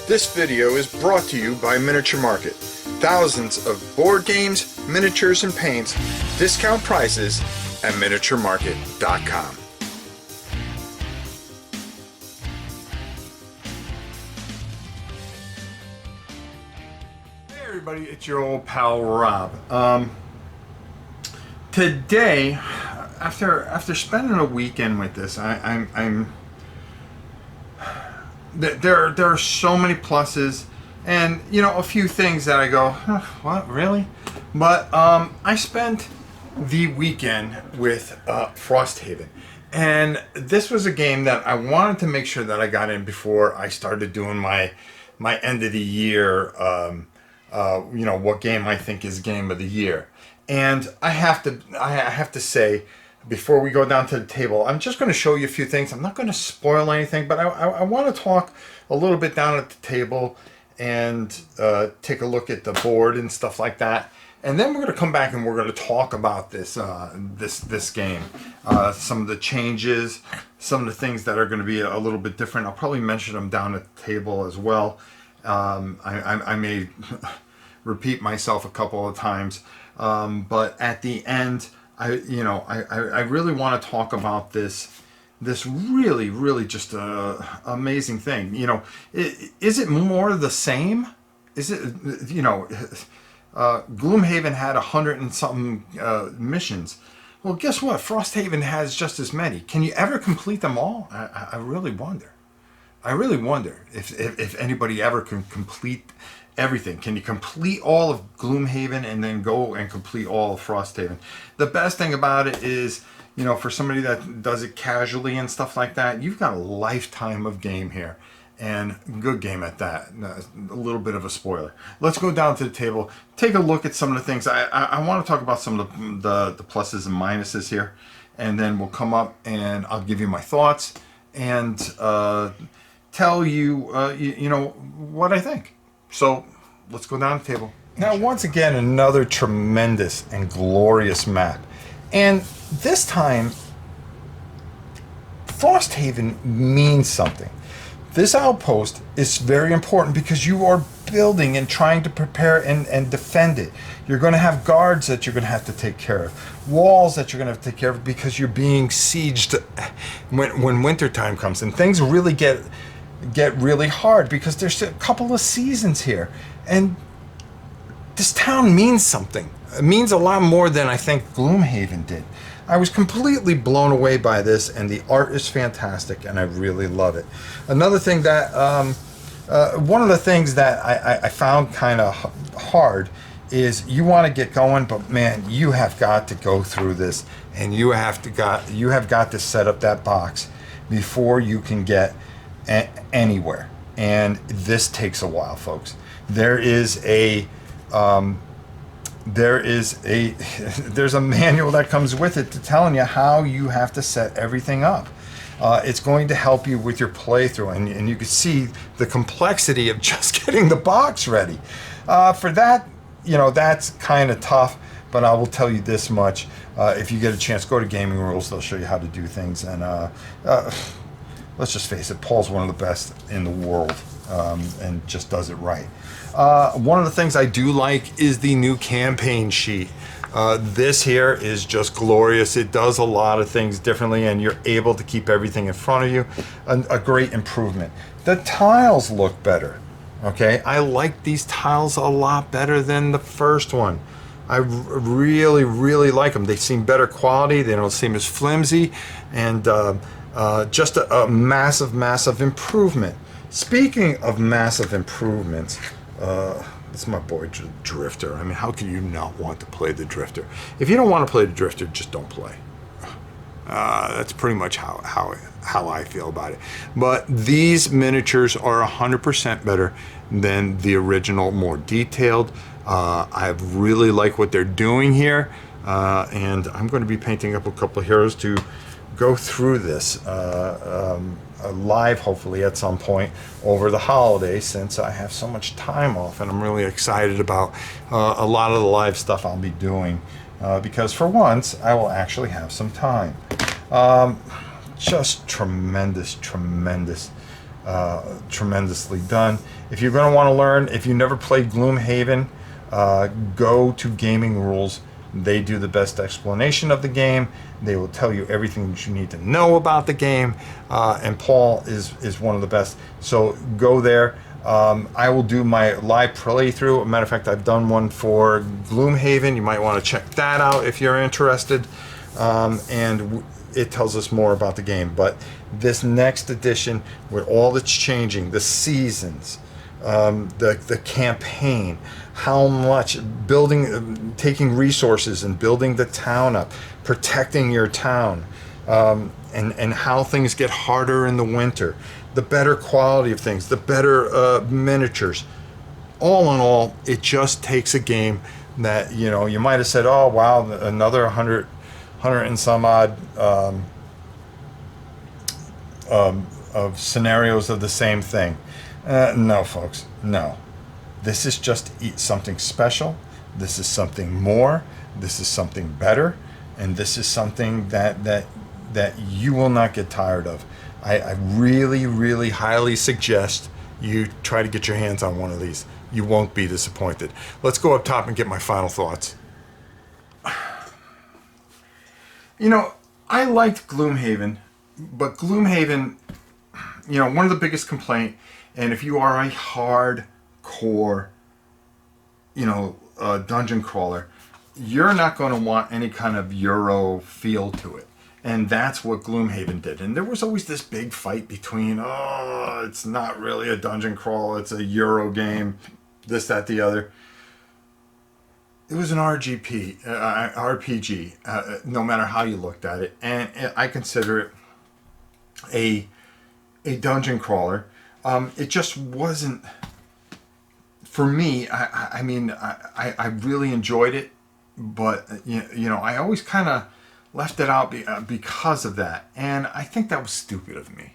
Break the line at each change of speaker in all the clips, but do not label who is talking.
This video is brought to you by Miniature Market. Thousands of board games, miniatures, and paints, discount prices at miniaturemarket.com. Hey everybody, it's your old pal Rob. Today, after spending a weekend with this, there are so many pluses, and a few things that I go, huh, what really? But I spent the weekend with Frosthaven, and this was a game that I wanted to make sure that I got in before I started doing my end of the year. What game I think is game of the year, and I have to say, before we go down to the table, I'm just going to show you a few things. I'm not going to spoil anything, but I want to talk a little bit down at the table and take a look at the board and stuff like that. And then we're going to come back and we're going to talk about this game, some of the changes, some of the things that are going to be a little bit different. I'll probably mention them down at the table as well. I may repeat myself a couple of times, but at the end, I really want to talk about this really just amazing thing. Is it more the same? Is it, Gloomhaven had 100 and something missions. Well, guess what? Frosthaven has just as many. Can you ever complete them all? I really wonder. I really wonder if anybody ever can complete everything. Can you complete all of Gloomhaven and then go and complete all of Frosthaven? The best thing about it is, for somebody that does it casually and stuff like that, you've got a lifetime of game here, and good game at that. A little bit of a spoiler. Let's go down to the table, take a look at some of the things. I want to talk about some of the pluses and minuses here, and then we'll come up and I'll give you my thoughts and tell you, what I think. So let's go down the table. Now, once again, another tremendous and glorious map. And this time, Frosthaven means something. This outpost is very important because you are building and trying to prepare and defend it. You're going to have guards that you're going to have to take care of, walls that you're going to have to take care of, because you're being sieged when wintertime comes, and things really get really hard because there's a couple of seasons here, and this town means something. It means a lot more than I think Gloomhaven did. I was completely blown away by this, and the art is fantastic, and I really love it. Another thing that one of the things that I found kind of hard is you want to get going, but man, you have got to go through this, and you have got to set up that box before you can get anywhere, and this takes a while, folks. There's a manual that comes with it to telling you how you have to set everything up. It's going to help you with your playthrough, and you can see the complexity of just getting the box ready. For that, that's kind of tough, but I will tell you this much. If you get a chance, go to Gaming Rules. They'll show you how to do things, and let's just face it, Paul's one of the best in the world, and just does it right. One of the things I do like is the new campaign sheet. This here is just glorious. It does a lot of things differently, and you're able to keep everything in front of you. A great improvement. The tiles look better. Okay, I like these tiles a lot better than the first one. I really like them. They seem better quality. They don't seem as flimsy, and just a massive improvement. Speaking of massive improvements, it's my boy Drifter. I mean, how can you not want to play the Drifter? If you don't want to play the Drifter, just don't play. That's pretty much how I feel about it. But these miniatures are 100% better than the original, more detailed. I really like what they're doing here, and I'm going to be painting up a couple of heroes to go through this live, hopefully at some point over the holidays, since I have so much time off, and I'm really excited about a lot of the live stuff I'll be doing, because for once I will actually have some time. Just tremendous tremendously done. If you're going to want to learn, if you never played Gloomhaven, go to Gaming Rules. They do the best explanation of the game. They will tell you everything that you need to know about the game. And Paul is one of the best. So go there. I will do my live playthrough. As a matter of fact, I've done one for Gloomhaven. You might want to check that out if you're interested. And it tells us more about the game. But this next edition, with all that's changing, the seasons, the campaign, how much building, taking resources and building the town up, protecting your town, and how things get harder in the winter, the better quality of things, the better miniatures. All in all, it just takes a game that, you know, you might have said, oh wow, another 100 and some odd of scenarios of the same thing. No, folks, no. This is just something special. This is something more. This is something better, and this is something that you will not get tired of. I really, really highly suggest you try to get your hands on one of these. You won't be disappointed. Let's go up top and get my final thoughts. You know, I liked Gloomhaven, but Gloomhaven, you know, one of the biggest complaint, and if you are a hardcore, you know, dungeon crawler, you're not going to want any kind of Euro feel to it. And that's what Gloomhaven did. And there was always this big fight between, oh, it's not really a dungeon crawl, it's a Euro game, this, that, the other. It was an RPG, no matter how you looked at it. And I consider it a dungeon crawler. It just wasn't, for me, I mean, I really enjoyed it, but, you know, I always kind of left it out because of that. And I think that was stupid of me.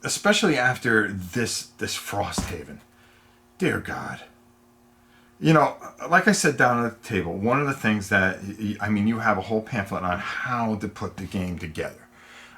Especially after this Frosthaven. Dear God. You know, like I said down at the table, one of the things that, I mean, you have a whole pamphlet on how to put the game together.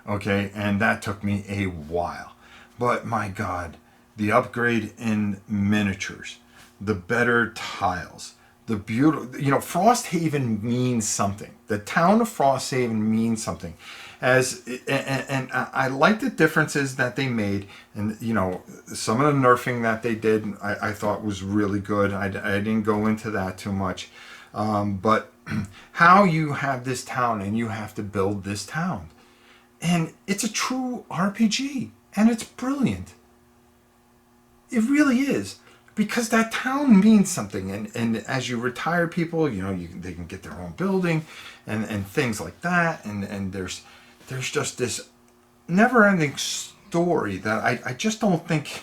Okay, and that took me a while. But my God, the upgrade in miniatures, the better tiles, the beautiful, you know, Frosthaven means something. The town of Frosthaven means something. And I like the differences that they made, and you know, some of the nerfing that they did, I thought was really good. I didn't go into that too much, but how you have this town and you have to build this town, and it's a true RPG, and it's brilliant. It really is. Because that town means something, and as you retire people, you know, they can get their own building, and things like that, and there's just this never-ending story that I just don't think,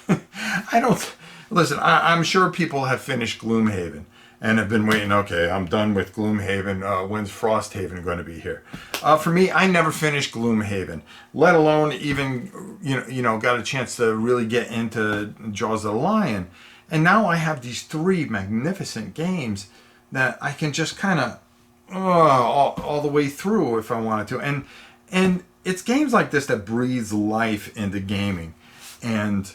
listen, I'm sure people have finished Gloomhaven and have been waiting, okay, I'm done with Gloomhaven, when's Frosthaven going to be here? For me, I never finished Gloomhaven, let alone even, you know, got a chance to really get into Jaws of the Lion. And now I have these 3 magnificent games that I can just kind of all the way through if I wanted to. And it's games like this that breathes life into gaming and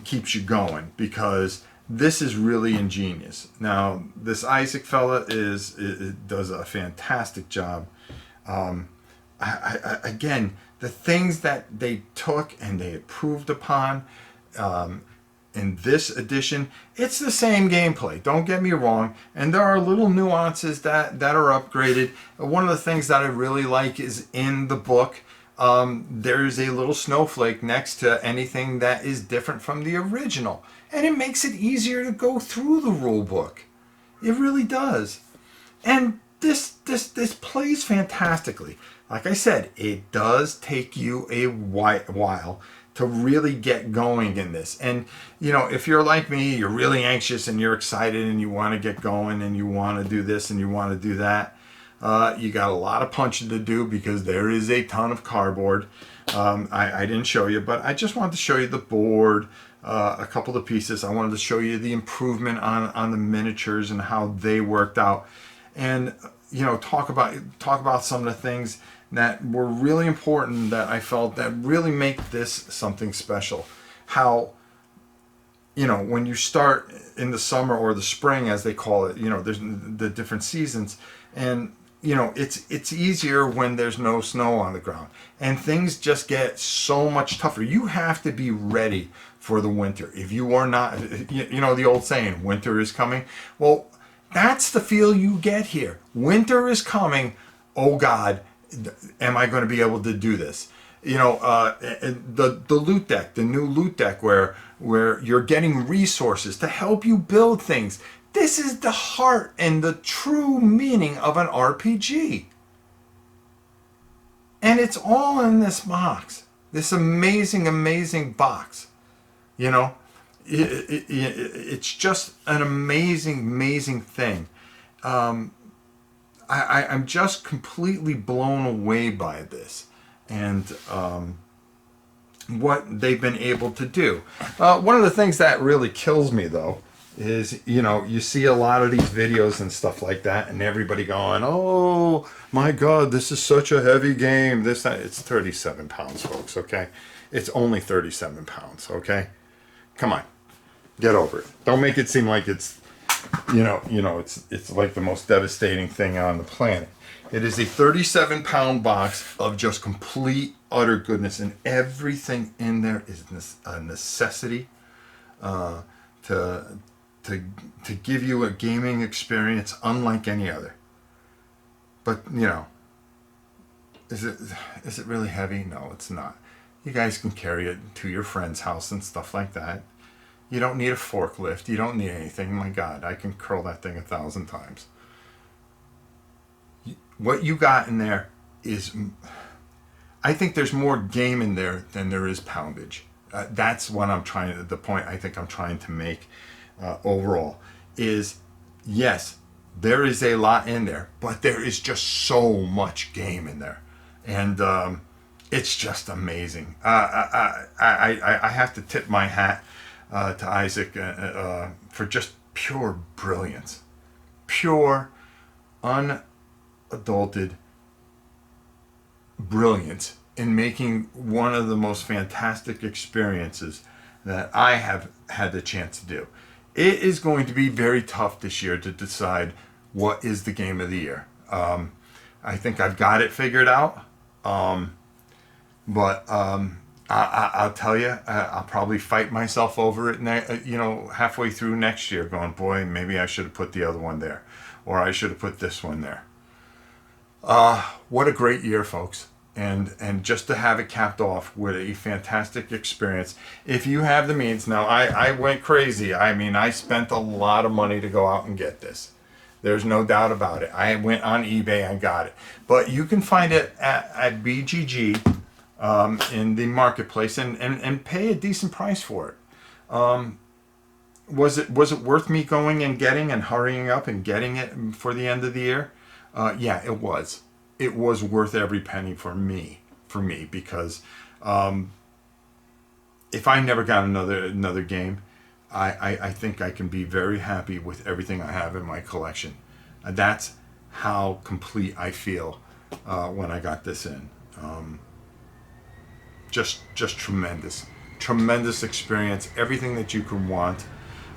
keeps you going, because this is really ingenious. Now, this Isaac fella does a fantastic job. Again, the things that they took and they improved upon, in this edition, it's the same gameplay, don't get me wrong, and there are little nuances that are upgraded. One of the things that I really like is in the book, there's a little snowflake next to anything that is different from the original, and it makes it easier to go through the rule book. It really does. And this plays fantastically. Like I said, it does take you a while to really get going in this. And, you know, if you're like me, you're really anxious and you're excited and you want to get going and you want to do this and you want to do that, you got a lot of punching to do, because there is a ton of cardboard. I didn't show you, but I just wanted to show you the board, a couple of pieces. I wanted to show you the improvement on the miniatures and how they worked out. And, you know, talk about some of the things that were really important, that I felt that really make this something special. How, you know, when you start in the summer or the spring, as they call it, you know, there's the different seasons, and you know, it's easier when there's no snow on the ground, and things just get so much tougher. You have to be ready for the winter. If you are not, you know, the old saying, winter is coming. Well, that's the feel you get here. Winter is coming. Oh God, am I going to be able to do this? You know, the loot deck, the new loot deck, where you're getting resources to help you build things. This is the heart and the true meaning of an RPG. And it's all in this box. This amazing, amazing box. You know, it's just an amazing, amazing thing. I'm just completely blown away by this, and what they've been able to do. One of the things that really kills me, though, is, you know, you see a lot of these videos and stuff like that, and everybody going, oh my God, this is such a heavy game. It's 37 pounds, folks, okay? It's only 37 pounds, okay? Come on, get over it. Don't make it seem like it's, you know, it's like the most devastating thing on the planet. It is a 37-pound box of just complete, utter goodness, and everything in there is a necessity to give you a gaming experience unlike any other. But, you know, is it really heavy? No, it's not. You guys can carry it to your friend's house and stuff like that. You don't need a forklift. You don't need anything. My God, I can curl that thing 1,000 times. What you got in there is, I think there's more game in there than there is poundage. That's what the point I think I'm trying to make overall is, yes, there is a lot in there, but there is just so much game in there. And it's just amazing. I have to tip my hat to Isaac for just pure brilliance. Pure, unadulterated brilliance in making one of the most fantastic experiences that I have had the chance to do. It is going to be very tough this year to decide what is the game of the year. I think I've got it figured out. But I'll tell you, I'll probably fight myself over it, halfway through next year, going, boy, maybe I should have put the other one there, or I should have put this one there. What a great year, folks. And just to have it capped off with a fantastic experience. If you have the means, now I went crazy. I mean, I spent a lot of money to go out and get this. There's no doubt about it. I went on eBay and got it. But you can find it at BGG in the marketplace and pay a decent price for it. Was it worth me going and getting and hurrying up and getting it for the end of the year? Yeah, it was. It was worth every penny for me, because if I never got another game, I think I can be very happy with everything I have in my collection. That's how complete I feel when I got this in. Just tremendous experience. Everything that you could want.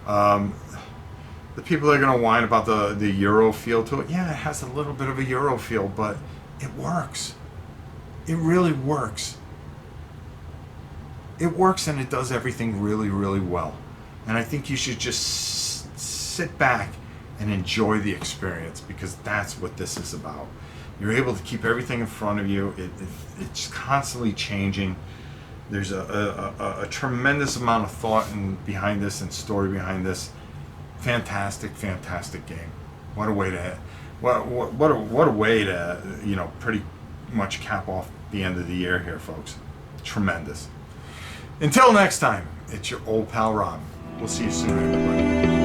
The people are going to whine about the Euro feel to it. Yeah, it has a little bit of a Euro feel, but it works. It really works. It works, and it does everything really, really well. And I think you should just sit back and enjoy the experience, because that's what this is about. You're able to keep everything in front of you. It's constantly changing. There's a tremendous amount of thought behind this and story behind this. Fantastic game. What a way to pretty much cap off the end of the year here, folks. Tremendous. Until next time, it's your old pal Rob. We'll see you soon, everybody.